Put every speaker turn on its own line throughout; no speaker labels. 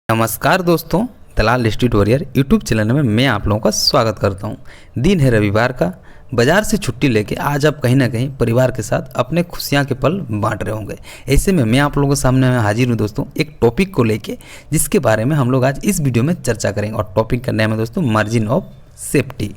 नमस्कार दोस्तों, दलाल street warrior YouTube channel में मैं आप लोगों का स्वागत करता हूं। दिन है रविवार का, बाजार से छुट्टी लेके आज आप कहीं ना कहीं परिवार के साथ अपने खुशियां के पल बांट रहे होंगे। ऐसे में मैं आप लोगों के सामने हाजिर हूं दोस्तों एक टॉपिक को लेके, जिसके बारे में हम लोग आज इस वीडियो में चर्चा करेंगे। और टॉपिक का नाम है दोस्तों मार्जिन ऑफ सेफ्टी।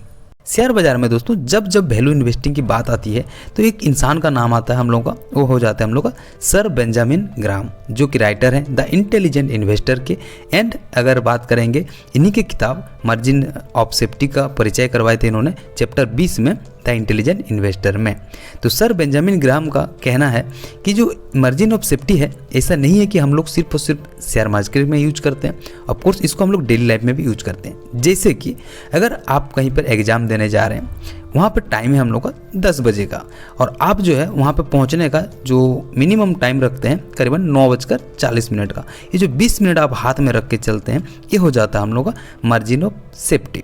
शेयर बाजार में दोस्तों जब वैल्यू इन्वेस्टिंग की बात आती है तो एक इंसान का नाम आता है हम लोगों का, वो हो जाता है हम लोग का सर बेंजामिन ग्राहम, जो कि राइटर हैं द इंटेलिजेंट इन्वेस्टर के। एंड अगर बात करेंगे इन्हीं के किताब मार्जिन ऑफ सेफ्टी का परिचय करवाए थे इन्होंने चैप्टर 20 में द इंटेलिजेंट इन्वेस्टर में। तो सर बेंजामिन ग्राहम का कहना है कि जो मार्जिन ऑफ सेफ्टी है ऐसा नहीं है कि हम लोग सिर्फ और सिर्फ शेयर मार्केट में यूज करते हैं, ऑफकोर्स इसको हम लोग डेली लाइफ में भी यूज करते हैं। जैसे कि अगर आप कहीं पर एग्जाम देने जा रहे हैं, वहाँ पर टाइम है हम लोग का 10 बजे का, और आप जो है वहाँ पर पहुँचने का जो मिनिमम टाइम रखते हैं करीबन 9:40 का। ये जो 20 मिनट आप हाथ में रख के चलते हैं, ये हो जाता है हम लोग का मार्जिन ऑफ सेफ्टी।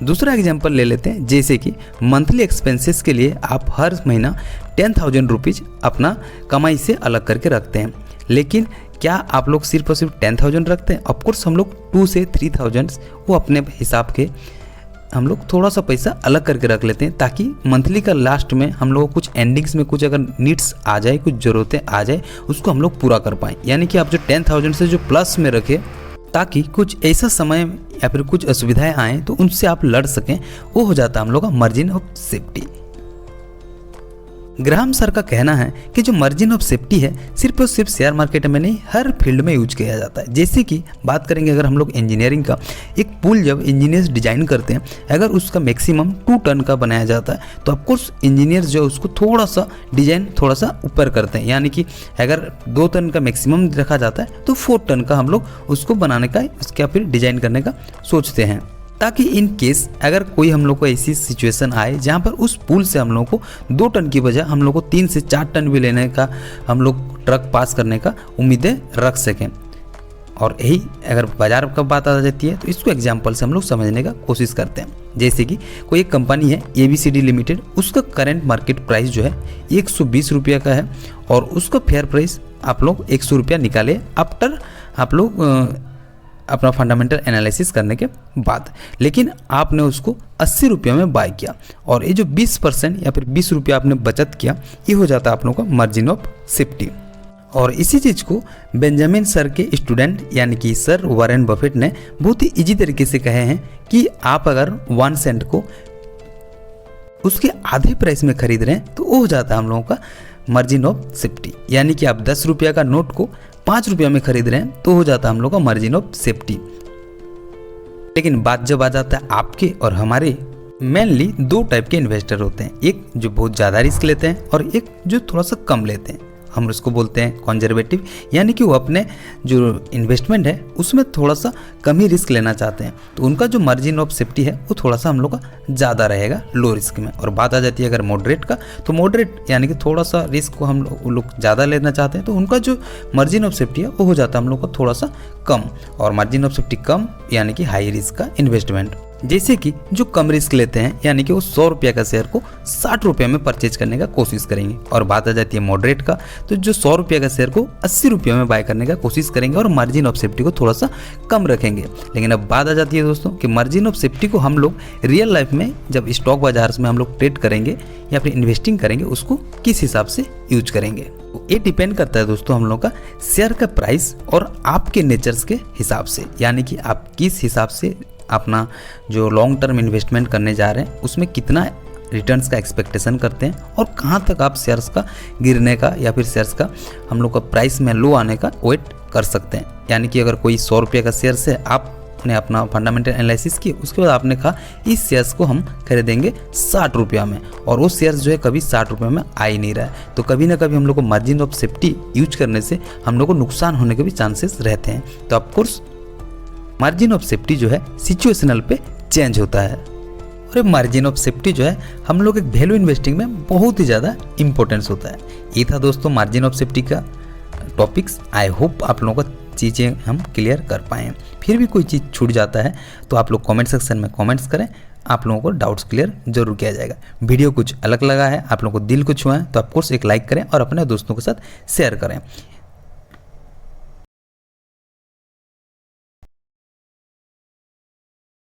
दूसरा एग्जाम्पल ले लेते हैं, जैसे कि मंथली एक्सपेंसेस के लिए आप हर महीना 10,000 रुपीज़ अपना कमाई से अलग करके रखते हैं। लेकिन क्या आप लोग सिर्फ और सिर्फ 10,000 रखते हैं? ऑफकोर्स हम लोग 2 से 3,000 वो अपने हिसाब के हम लोग थोड़ा सा पैसा अलग करके रख लेते हैं, ताकि मंथली का लास्ट में हम लोग कुछ एंडिंग्स में कुछ अगर नीड्स आ जाए, कुछ ज़रूरतें आ जाए, उसको हम लोग पूरा कर पाएँ। यानी कि आप जो 10,000 से जो प्लस में रखें, ताकि कुछ ऐसा समय या फिर कुछ असुविधाएं आएँ तो उनसे आप लड़ सकें, वो हो जाता है हम लोग का margin of safety. Graham sir का कहना है कि जो मार्जिन ऑफ सेफ्टी है सिर्फ और सिर्फ शेयर मार्केट में नहीं, हर फील्ड में यूज किया जाता है। जैसे कि बात करेंगे अगर हम लोग इंजीनियरिंग का, एक पुल जब इंजीनियर्स डिजाइन करते हैं, अगर उसका मैक्सिमम 2 टन का बनाया जाता है तो ऑफकोर्स इंजीनियर्स जो है उसको थोड़ा सा डिजाइन थोड़ा सा ऊपर करते हैं। यानी कि अगर 2 टन का मैक्सिमम रखा जाता है तो 4 टन का हम लोग उसको बनाने का, उसका फिर डिजाइन करने का सोचते हैं, ताकि इन केस अगर कोई हम लोग को ऐसी सिचुएशन आए जहाँ पर उस पुल से हम लोग को 2 टन की बजाय हम लोग को 3 से 4 टन भी लेने का, हम लोग ट्रक पास करने का उम्मीदें रख सकें। और यही अगर बाजार का बात आ जाती है तो इसको एग्जांपल से हम लोग समझने का कोशिश करते हैं। जैसे कि कोई एक कंपनी है ABCD लिमिटेड, उसका करंट मार्केट प्राइस जो है 120 रुपये का है, और उसका फेयर प्राइस आप लोग 100 रुपया निकाले आफ्टर आप लोग अपना फंडामेंटल एनालिसिस करने के बाद। लेकिन आपने उसको 80 रुपये में बाय किया, और ये जो 20% या फिर 20 रुपया आपने बचत किया, ये हो जाता है आप लोगों का मार्जिन ऑफ सेफ्टी। और इसी चीज़ को बेंजामिन सर के स्टूडेंट यानी कि सर वॉरेन बफेट ने बहुत ही ईजी तरीके से कहे हैं कि आप अगर 1 सेंट को उसके आधे प्राइस में खरीद रहे हैं तो वो हो जाता है हम लोगों का मार्जिन ऑफ सेफ्टी। यानी कि आप 10 रुपया का नोट को 5 रुपया में खरीद रहे हैं तो हो जाता है हम लोग का मार्जिन ऑफ सेफ्टी। लेकिन बात जब आ जाता है आपके और हमारे, मेनली 2 टाइप के इन्वेस्टर होते हैं, एक जो बहुत ज़्यादा रिस्क लेते हैं और एक जो थोड़ा सा कम लेते हैं। हम उसको बोलते हैं कंजर्वेटिव, यानी कि वो अपने जो इन्वेस्टमेंट है उसमें थोड़ा सा कम ही रिस्क लेना चाहते हैं, तो उनका जो मार्जिन ऑफ सेफ्टी है वो थोड़ा सा हम लोग का ज़्यादा रहेगा, लो रिस्क में। और बात आ जाती है अगर मॉडरेट का, तो मॉडरेट यानी कि थोड़ा सा रिस्क को हम लोग ज़्यादा लेना चाहते हैं, तो उनका जो मार्जिन ऑफ सेफ्टी है वो हो जाता है हम लोग का थोड़ा सा कम। और मार्जिन ऑफ सेफ्टी कम यानी कि हाई रिस्क का इन्वेस्टमेंट। जैसे कि जो कम रिस्क लेते हैं, यानी कि वो 100 रुपये का शेयर को 60 रुपये में परचेज करने का कोशिश करेंगे। और बात आ जाती है मॉडरेट का, तो जो 100 रुपये का शेयर को 80 रुपये में बाय करने का कोशिश करेंगे और मार्जिन ऑफ सेफ्टी को थोड़ा सा कम रखेंगे। लेकिन अब बात आ जाती है दोस्तों कि मार्जिन ऑफ सेफ्टी को हम लोग रियल लाइफ में जब स्टॉक बाजार में हम लोग ट्रेड करेंगे या फिर इन्वेस्टिंग करेंगे, उसको किस हिसाब से यूज करेंगे, ये डिपेंड करता है दोस्तों हम लोग का शेयर का प्राइस और आपके नेचर्स के हिसाब से। यानी कि आप किस हिसाब से अपना जो लॉन्ग टर्म इन्वेस्टमेंट करने जा रहे हैं उसमें कितना रिटर्न्स का एक्सपेक्टेशन करते हैं, और कहाँ तक आप शेयर्स का गिरने का या फिर शेयर्स का हम लोग का प्राइस में लो आने का वेट कर सकते हैं। यानी कि अगर कोई 100 रुपये का शेयर से आपने अपना फंडामेंटल एनालिसिस किया, उसके बाद आपने कहा इस शेयर्स को हम खरीदेंगे 60 रुपया में, और वो शेयर्स जो है कभी 60 रुपये में आ ही नहीं रहा है, तो कभी ना कभी हम लोग को मार्जिन ऑफ सेफ्टी यूज करने से हम लोग को नुकसान होने के भी चांसेस रहते हैं। तो ऑफकोर्स मार्जिन ऑफ सेफ्टी जो है सिचुएशनल पे चेंज होता है, और मार्जिन ऑफ सेफ्टी जो है हम लोग एक वैल्यू इन्वेस्टिंग में बहुत ही ज़्यादा इंपॉर्टेंस होता है। ये था दोस्तों मार्जिन ऑफ सेफ्टी का टॉपिक्स। आई होप आप लोगों को चीज़ें हम क्लियर कर पाएँ। फिर भी कोई चीज़ छूट जाता है तो आप लोग कमेंट सेक्शन में कमेंट्स करें, आप लोगों को डाउट्स क्लियर जरूर किया जाएगा। वीडियो कुछ अलग लगा है, आप लोगों को दिल को छुआ है तो ऑफकोर्स एक लाइक करें और अपने दोस्तों के साथ शेयर करें।